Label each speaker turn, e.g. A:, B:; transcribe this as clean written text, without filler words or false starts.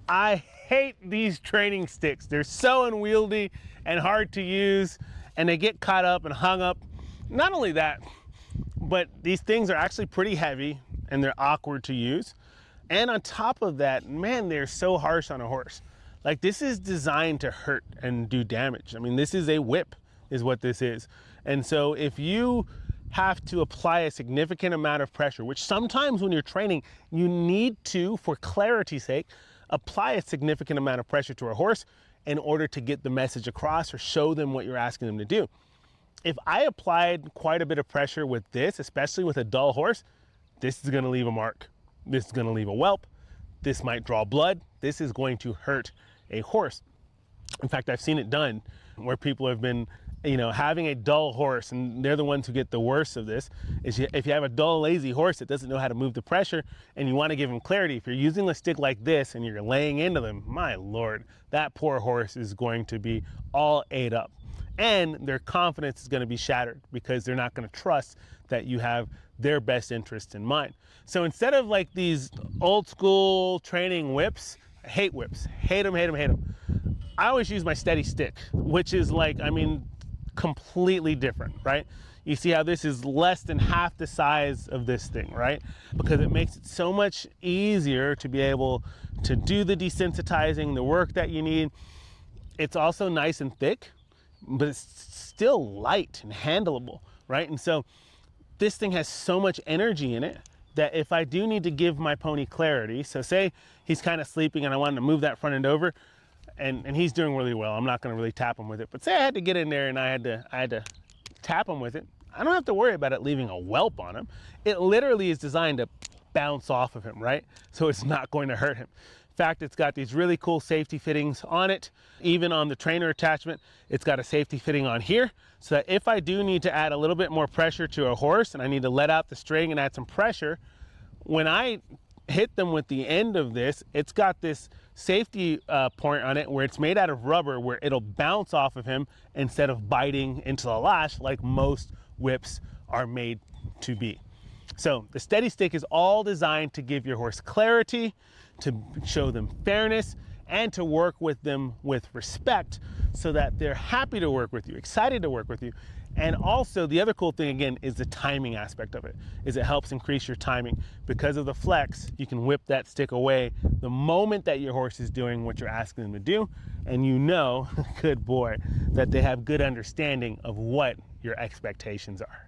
A: I hate these training sticks. They're so unwieldy and hard to use, and they get caught up and hung up. Not only that, but these things are actually pretty heavy and they're awkward to use. And on top of that, man, they're so harsh on a horse. Like, this is designed to hurt and do damage. I mean, this is a whip is what this is. And so if you have to apply a significant amount of pressure, which sometimes when you're training, you need to, for clarity's sake, apply a significant amount of pressure to a horse in order to get the message across or show them what you're asking them to do. If I applied quite a bit of pressure with this, especially with a dull horse, this is gonna leave a mark. This is gonna leave a whelp. This might draw blood. This is going to hurt a horse. In fact, I've seen it done where people have been, having a dull horse, and they're the ones who get the worst of this, is if you have a dull, lazy horse that doesn't know how to move the pressure and you want to give them clarity, if you're using a stick like this and you're laying into them, my Lord, that poor horse is going to be all ate up. And their confidence is going to be shattered because they're not going to trust that you have their best interest in mind. So instead of like these old school training whips, I hate whips, hate them, hate them, hate them. I always use my steady stick, which is like, completely different, right? You see how this is less than half the size of this thing, right? Because it makes it so much easier to be able to do the desensitizing, the work that you need. It's also nice and thick, but it's still light and handleable, right? And so this thing has so much energy in it that if I do need to give my pony clarity, so say he's kind of sleeping and I wanted to move that front end over, and he's doing really well, I'm not going to really tap him with it. But say I had to get in there and I had to tap him with it, I don't have to worry about it leaving a whelp on him. It literally is designed to bounce off of him, right? So it's not going to hurt him. In fact, it's got these really cool safety fittings on it. Even on the trainer attachment, it's got a safety fitting on here, so that if I do need to add a little bit more pressure to a horse and I need to let out the string and add some pressure, when I hit them with the end of this, it's got this safety point on it where it's made out of rubber, where it'll bounce off of him instead of biting into the lash like most whips are made to be. So the steady stick is all designed to give your horse clarity, to show them fairness, and to work with them with respect so that they're happy to work with you, excited to work with you. And also the other cool thing, again, is the timing aspect of it, is it helps increase your timing. Because of the flex, you can whip that stick away the moment that your horse is doing what you're asking them to do. And you know, good boy, that they have good understanding of what your expectations are.